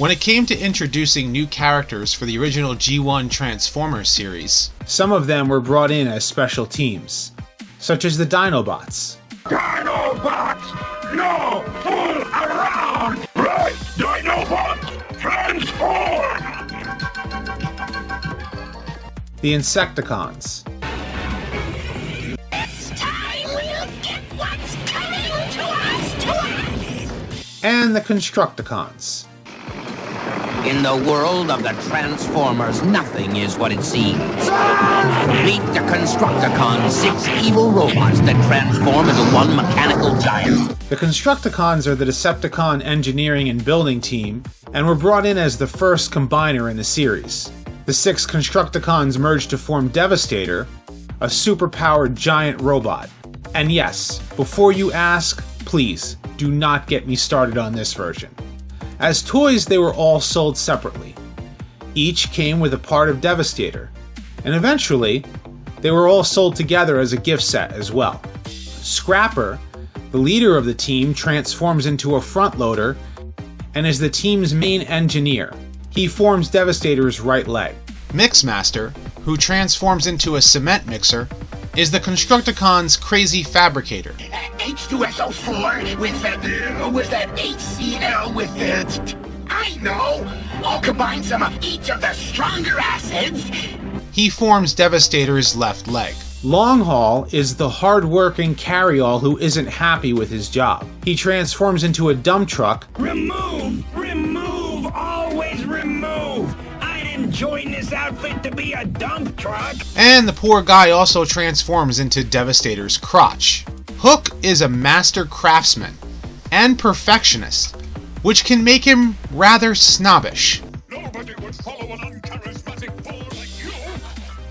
When it came to introducing new characters for the original G1 Transformers series, some of them were brought in as special teams, such as the Dinobots. Dinobots! No! Fool around! Right! Dinobots! Transform! The Insecticons. This time we'll get what's coming to us! And the Constructicons. In the world of the Transformers, nothing is what it seems. Meet the Constructicons, 6 evil robots that transform into one mechanical giant. The Constructicons are the Decepticon engineering and building team, and were brought in as the first combiner in the series. The 6 Constructicons merged to form Devastator, a superpowered giant robot. And yes, before you ask, please do not get me started on this version. As toys, they were all sold separately. Each came with a part of Devastator, and eventually, they were all sold together as a gift set as well. Scrapper, the leader of the team, transforms into a front loader and is the team's main engineer. He forms Devastator's right leg. Mixmaster, who transforms into a cement mixer, is the Constructicons' crazy fabricator. H2SO4 with that HCl with it. I know! I'll combine some of each of the stronger acids. He forms Devastator's left leg. Longhaul is the hard-working carry-all who isn't happy with his job. He transforms into a dump truck. Remove! Remove! Always remove! I didn't join this outfit to be a dump truck! And the poor guy also transforms into Devastator's crotch. Hook is a master craftsman and perfectionist, which can make him rather snobbish. Nobody would follow an uncharismatic fool like you!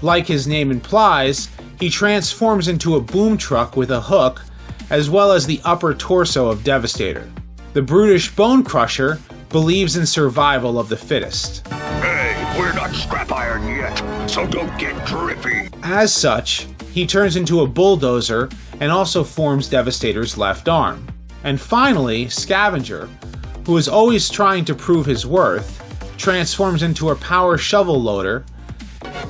Like his name implies, he transforms into a boom truck with a hook, as well as the upper torso of Devastator. The brutish Bone Crusher believes in survival of the fittest. Hey, we're not scrap iron yet, so don't get drippy. As such, he turns into a bulldozer and also forms Devastator's left arm. And finally, Scavenger, who is always trying to prove his worth, transforms into a power shovel loader.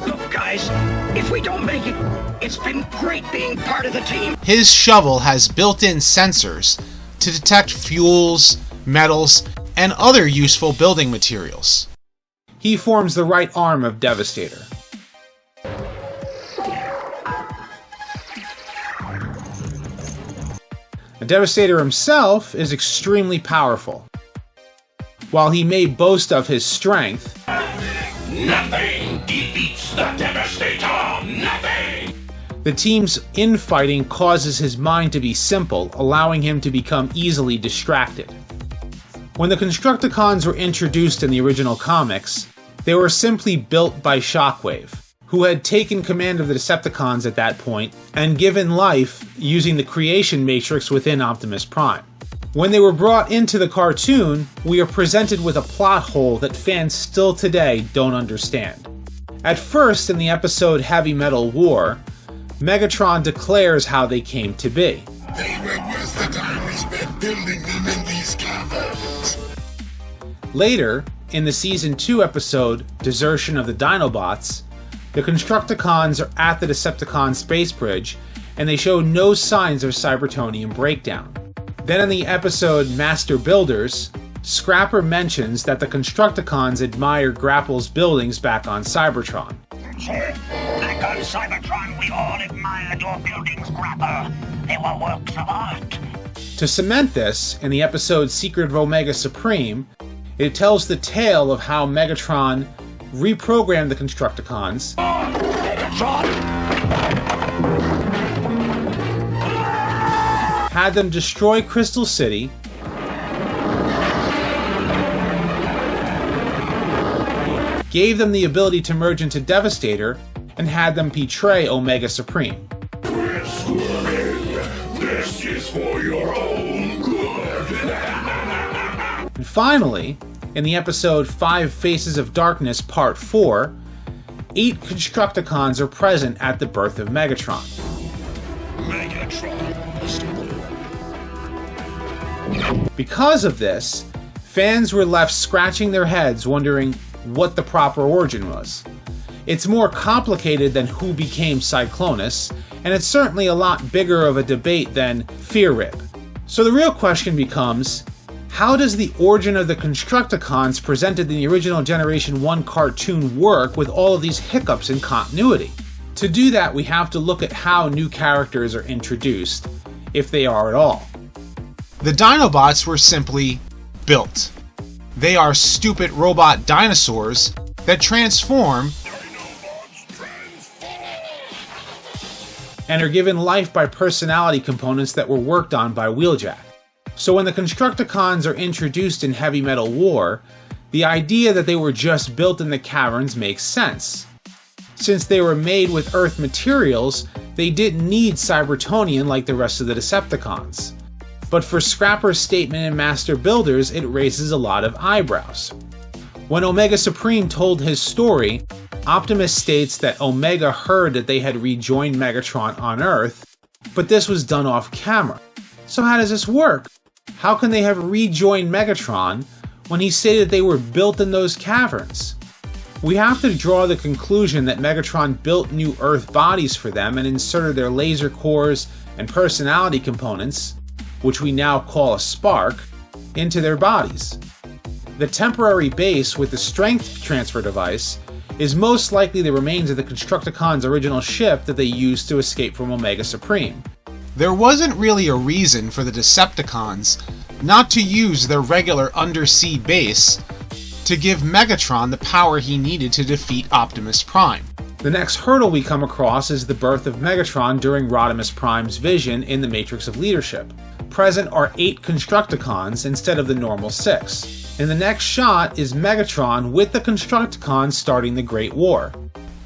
Look, guys, if we don't make it, it's been great being part of the team. His shovel has built-in sensors to detect fuels, metals, and other useful building materials. He forms the right arm of Devastator. The Devastator himself is extremely powerful. While he may boast of his strength, Nothing defeats the Devastator! Nothing! the team's infighting causes his mind to be simple, allowing him to become easily distracted. When the Constructicons were introduced in the original comics, they were simply built by Shockwave, who had taken command of the Decepticons at that point and given life using the creation matrix within Optimus Prime. When they were brought into the cartoon, we are presented with a plot hole that fans still today don't understand. At first, in the episode Heavy Metal War, Megatron declares how they came to be. They were worth the time we spent building them in these caverns. Later, in the Season 2 episode Desertion of the Dinobots, the Constructicons are at the Decepticon space bridge, and they show no signs of Cybertronian breakdown. Then in the episode Master Builders, Scrapper mentions that the Constructicons admire Grapple's buildings back on Cybertron. Back on Cybertron, we all admired your buildings, Grapper. They were works of art. To cement this, in the episode Secret of Omega Supreme, it tells the tale of how Megatron reprogrammed the Constructicons had them destroy Crystal City, gave them the ability to merge into Devastator, and had them betray Omega Supreme. This is for your own good. And finally, in the episode 5 Faces of Darkness Part 4, 8 Constructicons are present at the birth of Megatron. Because of this, Fans were left scratching their heads wondering what the proper origin was. It's more complicated than who became Cyclonus, and it's certainly a lot bigger of a debate than Fear-Rib. So the real question becomes, how does the origin of the Constructicons presented in the original Generation 1 cartoon work with all of these hiccups in continuity? To do that, we have to look at how new characters are introduced, if they are at all. The Dinobots were simply built. They are stupid robot dinosaurs that transform and are given life by personality components that were worked on by Wheeljack. So when the Constructicons are introduced in Heavy Metal War, the idea that they were just built in the caverns makes sense. Since they were made with Earth materials, they didn't need Cybertonian like the rest of the Decepticons. But for Scrapper's statement in Master Builders, it raises a lot of eyebrows. When Omega Supreme told his story, Optimus states that Omega heard that they had rejoined Megatron on Earth, but this was done off camera. So how does this work? How can they have rejoined Megatron when he stated they were built in those caverns? We have to draw the conclusion that Megatron built new Earth bodies for them and inserted their laser cores and personality components, which we now call a spark, into their bodies. The temporary base with the strength transfer device is most likely the remains of the Constructicons' original ship that they used to escape from Omega Supreme. There wasn't really a reason for the Decepticons not to use their regular undersea base to give Megatron the power he needed to defeat Optimus Prime. The next hurdle we come across is the birth of Megatron during Rodimus Prime's vision in the Matrix of Leadership. Present are 8 Constructicons instead of the normal 6. In the next shot is Megatron with the Constructicons starting the Great War.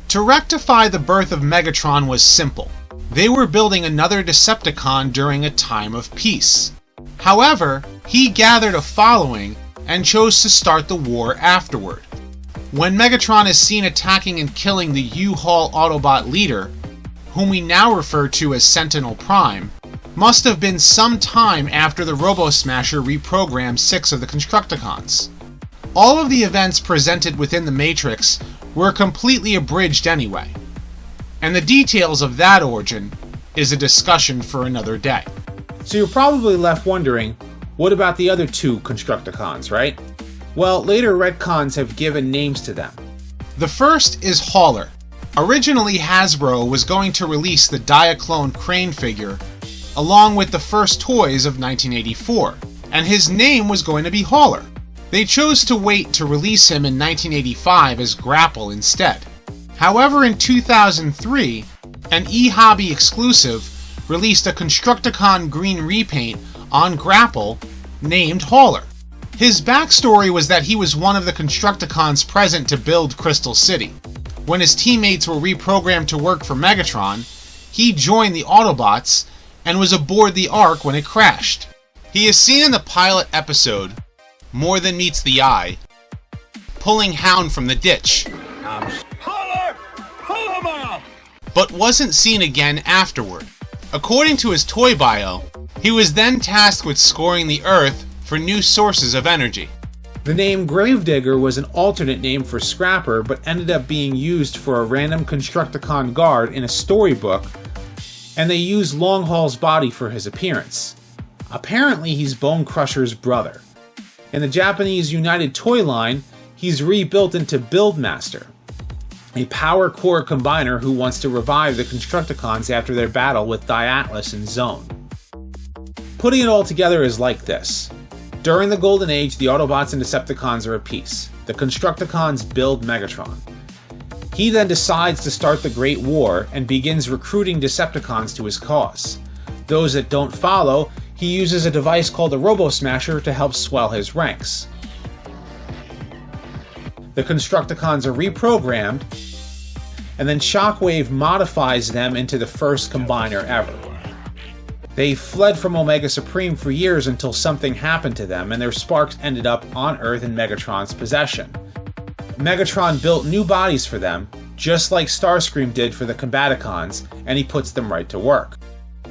To rectify the birth of Megatron was simple. They were building another Decepticon during a time of peace. However, he gathered a following and chose to start the war afterward. When Megatron is seen attacking and killing the U-Haul Autobot leader, whom we now refer to as Sentinel Prime, must have been some time after the Robo-Smasher reprogrammed 6 of the Constructicons. All of the events presented within the Matrix were completely abridged anyway, and the details of that origin is a discussion for another day. So you're probably left wondering, what about the other 2 Constructicons, right? Well, later retcons have given names to them. The first is Hauler. Originally, Hasbro was going to release the Diaclone Crane figure along with the first toys of 1984, and his name was going to be Hauler. They chose to wait to release him in 1985 as Grapple instead. However, in 2003, an eHobby exclusive released a Constructicon green repaint on Grapple named Hauler. His backstory was that he was one of the Constructicons present to build Crystal City. When his teammates were reprogrammed to work for Megatron, he joined the Autobots and was aboard the Ark when it crashed. He is seen in the pilot episode, More Than Meets the Eye, pulling Hound from the ditch, Holler! Pull him off! but wasn't seen again afterward. According to his toy bio, he was then tasked with scoring the Earth for new sources of energy. The name Gravedigger was an alternate name for Scrapper, but ended up being used for a random Constructicon guard in a storybook, and they used Longhaul's body for his appearance. Apparently he's Bone Crusher's brother. In the Japanese United toy line, he's rebuilt into Buildmaster, a power core combiner who wants to revive the Constructicons after their battle with Diatlas and Zone. Putting it all together is like this. During the Golden Age, the Autobots and Decepticons are at peace. The Constructicons build Megatron. He then decides to start the Great War and begins recruiting Decepticons to his cause. Those that don't follow, he uses a device called a Robo-Smasher to help swell his ranks. The Constructicons are reprogrammed, and then Shockwave modifies them into the first combiner ever. They fled from Omega Supreme for years until something happened to them, and their sparks ended up on Earth in Megatron's possession. Megatron built new bodies for them, just like Starscream did for the Combaticons, and he puts them right to work.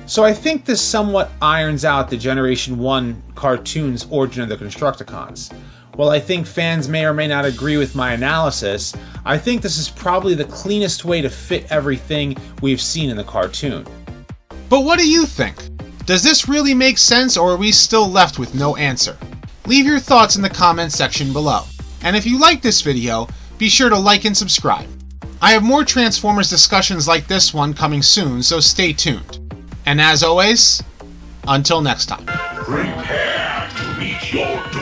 So I think this somewhat irons out the Generation 1 cartoon's origin of the Constructicons. While I think fans may or may not agree with my analysis, I think this is probably the cleanest way to fit everything we've seen in the cartoon. But what do you think? Does this really make sense, or are we still left with no answer? Leave your thoughts in the comments section below. And if you like this video, be sure to like and subscribe. I have more Transformers discussions like this one coming soon, so stay tuned. And as always, until next time. Prepare to meet your doom.